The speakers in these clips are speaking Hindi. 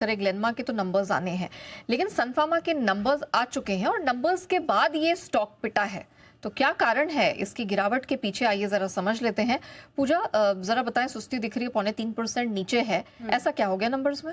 तरह ग्लेनमा के तो नंबर्स आने हैं, लेकिन सन फार्मा के नंबर्स आ चुके हैं और नंबर्स के बाद ये स्टॉक पिटा है। तो क्या कारण है इसकी गिरावट के पीछे, आइए जरा समझ लेते हैं। पूजा, जरा बताएं, सुस्ती दिख रही है, 0.3% नीचे है, ऐसा क्या हो गया नंबर्स में?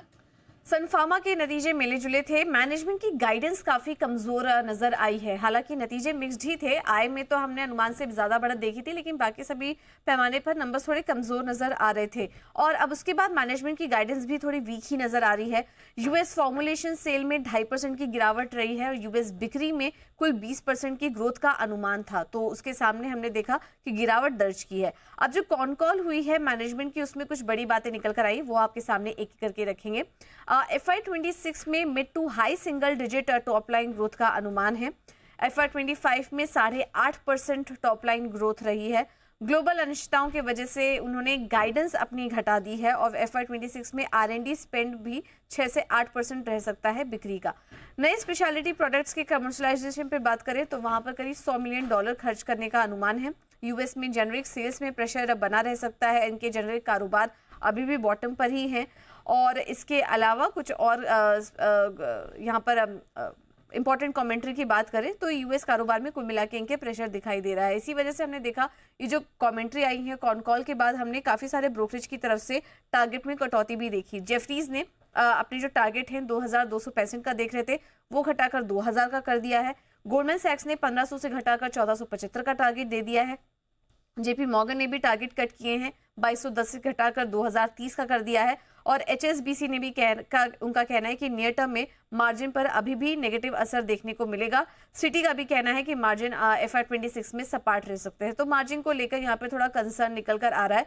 सन फार्मा के नतीजे मिले जुले थे। मैनेजमेंट की गाइडेंस काफी कमजोर नजर आई है। हालांकि नतीजे मिक्स्ड ही थे। आय में तो हमने अनुमान से ज्यादा बढ़त देखी थी, लेकिन बाकी सभी पैमाने पर नंबर्स थोड़े कमजोर नजर आ रहे थे। और अब उसके बाद मैनेजमेंट की गाइडेंस भी थोड़ी वीक ही नजर आ रही है। यूएस फॉर्मुलेशन सेल में 2.5% की गिरावट रही है और यूएस बिक्री में कुल 20% की ग्रोथ का अनुमान था, तो उसके सामने हमने देखा कि गिरावट दर्ज की है। अब जो कॉन कॉल हुई है मैनेजमेंट की, उसमें कुछ बड़ी बातें निकल कर आई, वो आपके सामने एक एक करके रखेंगे। FY26 में mid to high single digit top line growth का अनुमान है। FY25 में 8.5% टॉप लाइन ग्रोथ रही है। ग्लोबल अनिश्चितताओं की वजह से उन्होंने गाइडेंस अपनी घटा दी है और FY26 में R&D स्पेंड भी 6 से 8% रह सकता है बिक्री का। नए स्पेशलिटी प्रोडक्ट्स के कमर्शलाइजेशन पे बात करें तो वहां पर करीब $100 मिलियन खर्च करने का अनुमान है। यूएस में जेनरिक सेल्स में प्रेशर बना रह सकता है। इनके जेनरिक कारोबार अभी भी बॉटम पर ही हैं और इसके अलावा कुछ और यहाँ पर इंपॉर्टेंट कमेंट्री की बात करें तो यूएस कारोबार में कुल मिला के इनके प्रेशर दिखाई दे रहा है। इसी वजह से हमने देखा ये जो कमेंट्री आई है कॉन कॉल के बाद, हमने काफी सारे ब्रोकरेज की तरफ से टारगेट में कटौती भी देखी। जेफरीज ने अपनी जो टारगेट है 2265 का देख रहे थे, वो घटाकर 2000 का कर दिया है। गोल्डमैन सैक्स ने 1500 से घटाकर 1475 का टारगेट दे दिया है। जेपी मॉर्गन ने भी टारगेट कट किए हैं, 2210 से घटाकर 2030 का कर दिया है। और HSBC ने भी उनका कहना है कि नियर टर्म में मार्जिन पर अभी भी नेगेटिव असर देखने को मिलेगा। सिटी का भी कहना है कि मार्जिन FY26 में सपाट रह सकते हैं। तो मार्जिन को लेकर यहाँ पे थोड़ा कंसर्न निकल कर आ रहा है।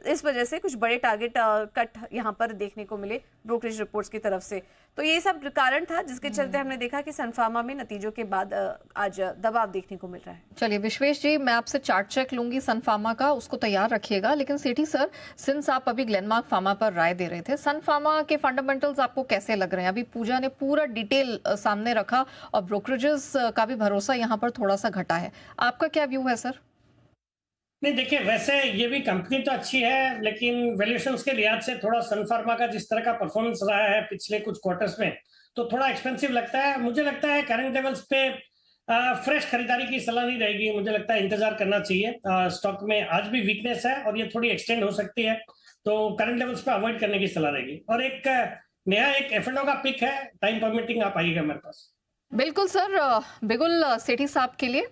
इस वजह से कुछ बड़े टारगेट कट यहाँ पर देखने को मिले ब्रोकरेज रिपोर्ट्स की तरफ से। तो ये सब कारण था जिसके चलते हमने देखा कि सन फार्मा में नतीजों के बाद आज दबाव देखने को मिल रहा है। चलिए विश्वेश जी, मैं आपसे चार्ट चेक लूंगी सन फार्मा का, उसको तैयार रखिएगा। लेकिन सेठी सर, सिंस आप अभी ग्लेनमार्क फार्मा पर राय दे रहे थे, सन फार्मा के फंडामेंटल्स आपको कैसे लग रहे हैं? अभी पूजा ने पूरा डिटेल सामने रखा और ब्रोकरेजेस का भी भरोसा यहाँ पर थोड़ा सा घटा है, आपका क्या व्यू है सर? नहीं, देखिए, वैसे ये भी कंपनी तो अच्छी है, लेकिन वैल्यूएशंस के लिहाज से थोड़ा सन फार्मा का जिस तरह का परफॉर्मेंस रहा है पिछले कुछ क्वार्टर्स में, तो थोड़ा एक्सपेंसिव लगता है। मुझे लगता है करंट लेवल्स पे फ्रेश खरीदारी की सलाह नहीं रहेगी। मुझे लगता है इंतजार करना चाहिए। स्टॉक में आज भी वीकनेस है और ये थोड़ी एक्सटेंड हो सकती है, तो करंट लेवल्स पे अवॉइड करने की सलाह रहेगी। और एक नया एक F&O का पिक है, टाइम परमिटिंग आप आइएगा मेरे पास। बिल्कुल सर, बिगुल सेठी साहब के लिए